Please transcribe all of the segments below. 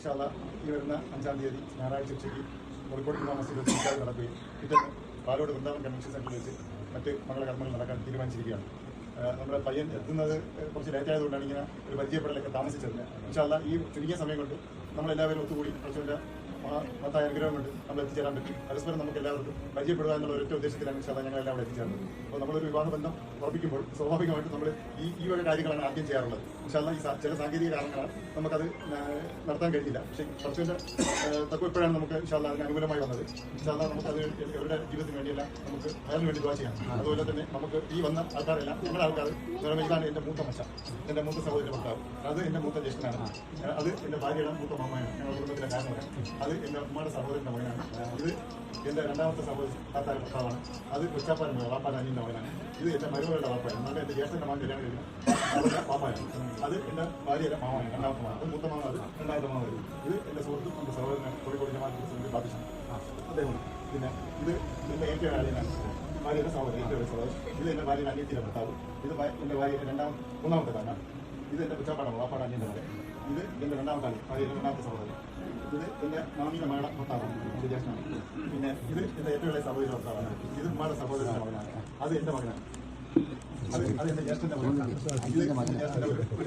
ഇൻഷാല്ലാ ഈ വരുന്ന 5-ാം തീയതി ഞായറാഴ്ച ഉച്ചയ്ക്ക് കോഴിക്കോട് ജുമാ മസ്ജിദിൽ നിക്കാഹ് നടക്കുകയും പിറ്റേന്ന് പാലോട് വൃന്ദാവൻ കൺവെൻഷൻ സെന്ററിൽ വെച്ച് മറ്റ് മംഗളകർമ്മങ്ങൾ നടക്കാൻ തീരുമാനിച്ചിരിക്കുകയാണ്. നമ്മുടെ പയ്യൻ എത്തുന്നത് കുറച്ച് ലേറ്റ് ആയതുകൊണ്ടാണ് ഇങ്ങനെ ഒരു പരിചയപ്പെടലൊക്കെ താമസിച്ചത്. ഇൻഷാല്ലാ ഈ ചുരുങ്ങിയ സമയം കൊണ്ട് നമ്മളെല്ലാവരും ഒത്തുകൂടി കുറച്ചുകൂടെ മഹത്തായ അനുഗ്രഹം കൊണ്ട് നമ്മൾ എത്തിച്ചേരാൻ പറ്റും. പരസ്പരം നമുക്ക് എല്ലാവർക്കും പരിചയപ്പെടുക എന്നുള്ള ഒരൊറ്റ ഉദ്ദേശത്തിലാണ് ഇൻഷാല്ലാ ഞങ്ങളെല്ലാം അവിടെ എത്തിച്ചേർന്നത്. അപ്പോൾ നമ്മളൊരു വിവാഹ ബന്ധം ഉറപ്പിക്കുമ്പോൾ സ്വാഭാവികമായിട്ടും നമ്മൾ ഈ വക കാര്യങ്ങളാണ് ആദ്യം ചെയ്യാറുള്ളത്. ഇൻഷാല്ലാ ഈ ചില സാങ്കേതിക കാരണങ്ങളാണ് നമുക്കത് നടത്താൻ കഴിഞ്ഞില്ല. പക്ഷേ കുറച്ചുകൂടെ തക്കപ്പോഴാണ് നമുക്ക് ഇൻഷാല്ലാ അതിന് അനുകൂലമായി വന്നത്. ഇൻഷാല്ലാ നമുക്കത് അവരുടെ ജീവിതത്തിന് വേണ്ടിയല്ല, നമുക്ക് അയാളിന് വേണ്ടി ദുആ ചെയ്യാം. അതുപോലെ തന്നെ നമുക്ക് ഈ വന്ന ആൾക്കാരെല്ലാം നമ്മുടെ ആൾക്കാർ ഇതാണ് എൻ്റെ മൂത്ത മച്ച, എൻ്റെ മൂത്ത സഹോദരൻ്റെ ഭർത്താവ്, അത് എൻ്റെ മൂത്ത ജ്യേഷ്ഠനാണ്, അത് എൻ്റെ ഭാര്യയുടെ മൂത്ത മാമയാണ്, ഞങ്ങളുടെ കുടുംബത്തിലെ കാരണമാണ്, അത് എൻ്റെ അമ്മയുടെ സഹോദരൻ്റെ മകനാണ്, ഇത് എൻ്റെ രണ്ടാമത്തെ സഹോദരൻ താത്താര ഭർത്താവാണ്, അത് കൊച്ചാപ്പാൻ്റെ വാപ്പാൻ്റെ അനിയൻ്റെ മകനാണ്, ഇത് എൻ്റെ മരുമകളുടെ വാപ്പായാണ്, എന്നാലും എൻ്റെ ജ്യേഷ്ഠൻ്റെ മകൻ കല്യാണം കഴിക്കണം അവരുടെ വാപ്പായാണ്, അത് എൻ്റെ ഭാര്യയുടെ മാമയാണ്, രണ്ടാമത്തെ മാമ, അത് മൂത്ത മാമ, അത് രണ്ടാമത്തെ മാമ വരും. ഇത് എൻ്റെ സുഹൃത്തും എൻ്റെ സഹോദരനാണ്, കോഴിക്കോട് ജമാഅത്ത് പ്രസിഡന്റ് ബാദിഷാണ് അദ്ദേഹം. പിന്നെ ഇത് എൻ്റെ ഏറ്റവും അളിയനാണ്, ഭാര്യയുടെ സഹോദരൻ, ഏറ്റവും സഹോദരൻ, ഇത് എൻ്റെ ഭാര്യയുടെ അനിയത്തിൻ്റെ ഭർത്താവ്, ഇത് എൻ്റെ ഭാര്യയുടെ മൂന്നാമത്തെ കാരണമാണ്, ഇത് എൻ്റെ കൊച്ചാപ്പാടാണ് വാപ്പാടെ അനിയൻ്റെ മകൻ, ഇത് എൻ്റെ രണ്ടാമത്തെ ആളി, ഭാര്യയുടെ രണ്ടാമത്തെ സഹോദരൻ, ഇത് എൻ്റെ മാമിയുടെ മകളുടെ ഭർത്താവാണ്, എൻ്റെ ജ്യേഷ്ഠനാണ്. പിന്നെ ഇത് എൻ്റെ ഏറ്റവും ഇളയ സഹോദരി ഭർത്താവാണ്, ഇത് ഉമ്മയുടെ സഹോദരൻ്റെ മകനാണ്, അത് എൻ്റെ മകനാണ്, അത് എൻ്റെ ജ്യേഷ്ഠൻ്റെ മകനാണ്, ഇത്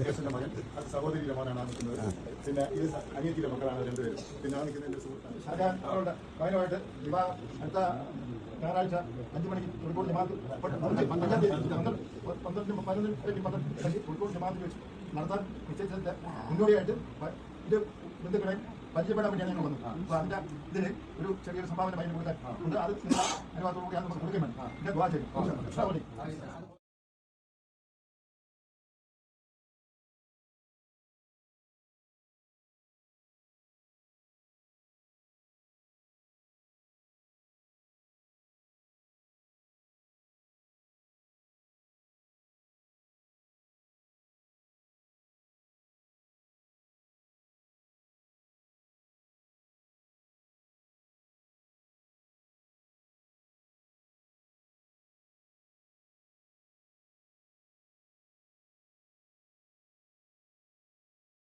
ജ്യേഷ്ഠൻ്റെ മകൻ, അത് സഹോദരിയുടെ മകനാണ് നിൽക്കുന്നത്. പിന്നെ ഇത് അനിയത്തിയുടെ മക്കളാണ് രണ്ടുപേരും. പിന്നെ നിൽക്കുന്ന എൻ്റെ സുഹൃത്താണ് ഷാജാൻ. അവരുടെ മകനുമായിട്ട് വിവാഹം അടുത്ത ഞായറാഴ്ച 5 മണിക്ക് കോഴിക്കോട് ജമാഅത്ത് 5-ാം തീയതി 12 കോഴിക്കോട് ജമാഅത്തിൽ വെച്ച് നടത്താൻ നിശ്ചയിച്ചതിന്റെ മുന്നോടിയായിട്ട് ഇത് ബന്ധുക്കളെ പരിചയപ്പെടാൻ വേണ്ടിയാണ് ഞങ്ങൾ വന്നത്. അപ്പോൾ അതിന്റെ ഇതിൽ ഒരു ചെറിയൊരു സംഭാവന പയ്യന് കൊടുക്കാൻ ഉണ്ട്. അത് അനുവാദത്തോടുകൂടിയാണ് നമുക്ക് കൊടുക്കാൻ വേണ്ടി ദുആ ചെയ്യും.